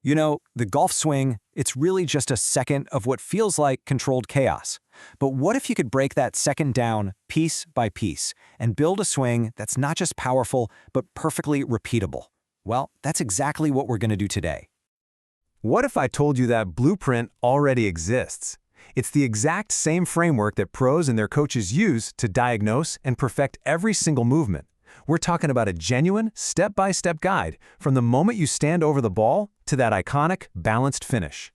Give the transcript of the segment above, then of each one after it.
You know, the golf swing, it's really just a second of what feels like controlled chaos. But what if you could break that second down piece by piece and build a swing that's not just powerful, but perfectly repeatable? Well, that's exactly what we're going to do today. What if I told you that blueprint already exists? It's the exact same framework that pros and their coaches use to diagnose and perfect every single movement. We're talking about a genuine, step-by-step guide from the moment you stand over the ball to that iconic, balanced finish.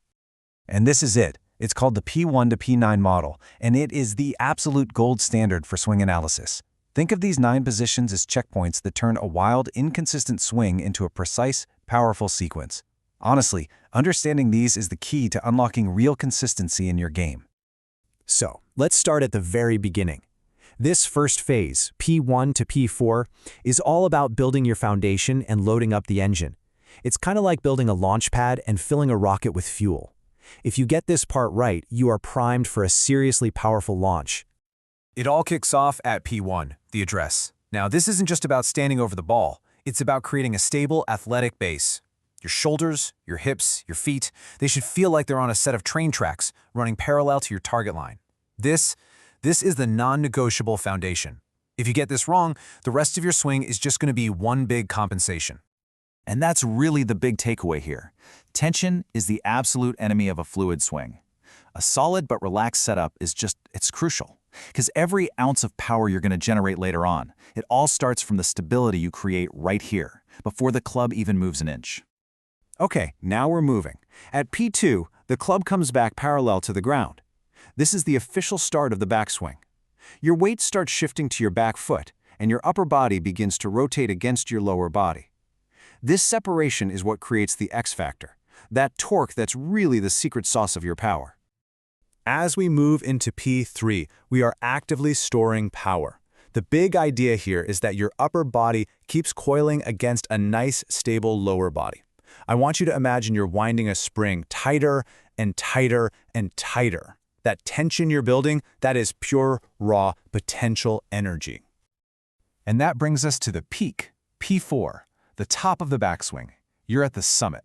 And this is it. It's called the P1 to P9 model, and it is the absolute gold standard for swing analysis. Think of these 9 positions as checkpoints that turn a wild, inconsistent swing into a precise, powerful sequence. Honestly, understanding these is the key to unlocking real consistency in your game. So, let's start at the very beginning. This first phase, P1 to P4, is all about building your foundation and loading up the engine. It's kind of like building a launch pad and filling a rocket with fuel. If you get this part right, you are primed for a seriously powerful launch. It all kicks off at P1, the address. Now, this isn't just about standing over the ball. It's about creating a stable, athletic base. Your shoulders, your hips, your feet, they should feel like they're on a set of train tracks running parallel to your target line. This is the non-negotiable foundation. If you get this wrong, the rest of your swing is just going to be one big compensation. And that's really the big takeaway here. Tension is the absolute enemy of a fluid swing. A solid but relaxed setup it's crucial. Because every ounce of power you're going to generate later on, it all starts from the stability you create right here, before the club even moves an inch. Okay, now we're moving. At P2, the club comes back parallel to the ground. This is the official start of the backswing. Your weight starts shifting to your back foot, and your upper body begins to rotate against your lower body. This separation is what creates the X factor, that torque that's really the secret sauce of your power. As we move into P3, we are actively storing power. The big idea here is that your upper body keeps coiling against a nice, stable lower body. I want you to imagine you're winding a spring tighter and tighter and tighter. That tension you're building, that is pure, raw potential energy. And that brings us to the peak, P4, the top of the backswing. You're at the summit.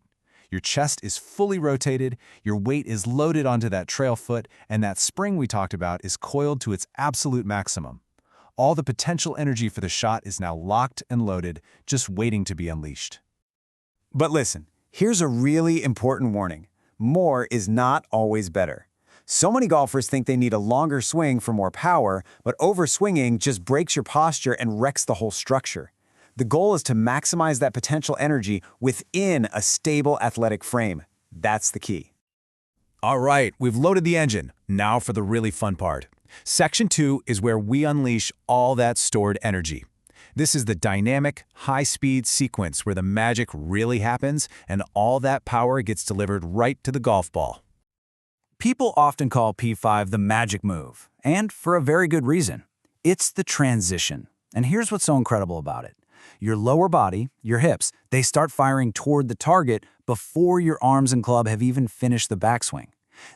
Your chest is fully rotated, your weight is loaded onto that trail foot, and that spring we talked about is coiled to its absolute maximum. All the potential energy for the shot is now locked and loaded, just waiting to be unleashed. But listen, here's a really important warning. More is not always better. So many golfers think they need a longer swing for more power, but overswinging just breaks your posture and wrecks the whole structure. The goal is to maximize that potential energy within a stable athletic frame. That's the key. All right, we've loaded the engine. Now for the really fun part. Section 2 is where we unleash all that stored energy. This is the dynamic, high-speed sequence where the magic really happens and all that power gets delivered right to the golf ball. People often call P5 the magic move, and for a very good reason. It's the transition. And here's what's so incredible about it. Your lower body, your hips, they start firing toward the target before your arms and club have even finished the backswing.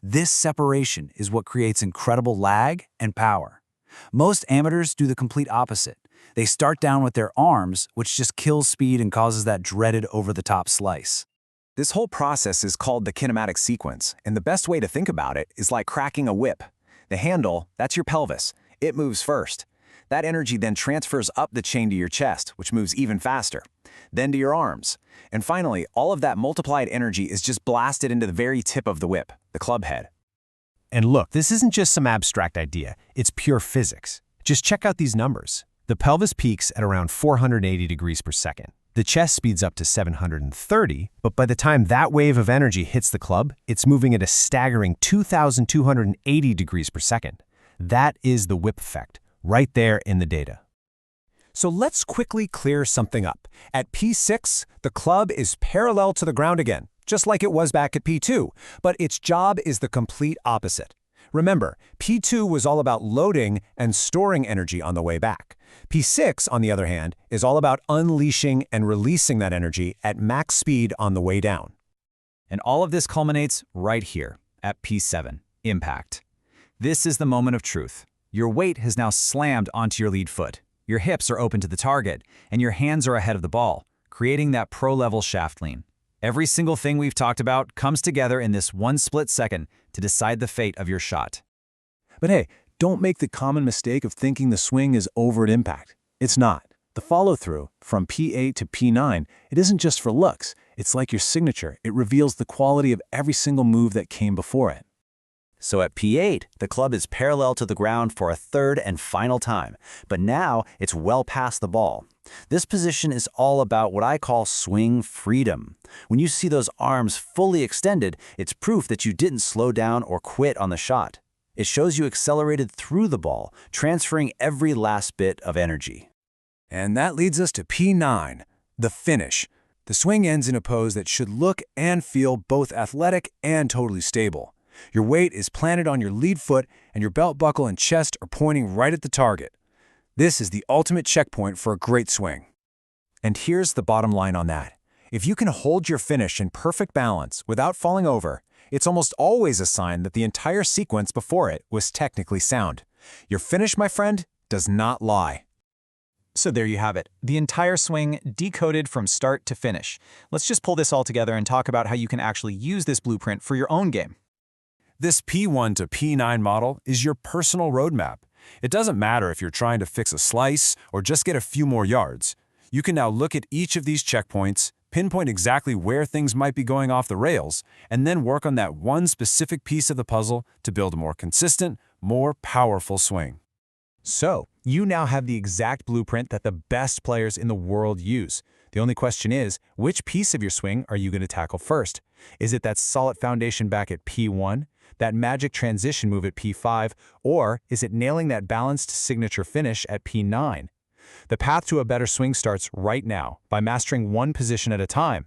This separation is what creates incredible lag and power. Most amateurs do the complete opposite. They start down with their arms, which just kills speed and causes that dreaded over-the-top slice. This whole process is called the kinematic sequence, and the best way to think about it is like cracking a whip. The handle, that's your pelvis. It moves first. That energy then transfers up the chain to your chest, which moves even faster. Then to your arms. And finally, all of that multiplied energy is just blasted into the very tip of the whip, the club head. And look, this isn't just some abstract idea. It's pure physics. Just check out these numbers. The pelvis peaks at around 480 degrees per second. The chest speeds up to 730, but by the time that wave of energy hits the club, it's moving at a staggering 2,280 degrees per second. That is the whip effect, right there in the data. So let's quickly clear something up. At P6, the club is parallel to the ground again, just like it was back at P2, but its job is the complete opposite. Remember, P2 was all about loading and storing energy on the way back. P6, on the other hand, is all about unleashing and releasing that energy at max speed on the way down. And all of this culminates right here at P7, impact. This is the moment of truth. Your weight has now slammed onto your lead foot. Your hips are open to the target, and your hands are ahead of the ball, creating that pro-level shaft lean. Every single thing we've talked about comes together in this one split second to decide the fate of your shot. But hey, don't make the common mistake of thinking the swing is over at impact. It's not. The follow-through, from P8 to P9, it isn't just for looks. It's like your signature. It reveals the quality of every single move that came before it. So at P8, the club is parallel to the ground for a third and final time, but now it's well past the ball. This position is all about what I call swing freedom. When you see those arms fully extended, it's proof that you didn't slow down or quit on the shot. It shows you accelerated through the ball, transferring every last bit of energy. And that leads us to P9, the finish. The swing ends in a pose that should look and feel both athletic and totally stable. Your weight is planted on your lead foot, and your belt buckle and chest are pointing right at the target. This is the ultimate checkpoint for a great swing. And here's the bottom line on that. If you can hold your finish in perfect balance without falling over, it's almost always a sign that the entire sequence before it was technically sound. Your finish, my friend, does not lie. So there you have it, the entire swing decoded from start to finish. Let's just pull this all together and talk about how you can actually use this blueprint for your own game. This P1 to P9 model is your personal roadmap. It doesn't matter if you're trying to fix a slice or just get a few more yards. You can now look at each of these checkpoints, pinpoint exactly where things might be going off the rails, and then work on that one specific piece of the puzzle to build a more consistent, more powerful swing. So, you now have the exact blueprint that the best players in the world use. The only question is, which piece of your swing are you going to tackle first? Is it that solid foundation back at P1, that magic transition move at P5, or is it nailing that balanced signature finish at P9? The path to a better swing starts right now by mastering one position at a time.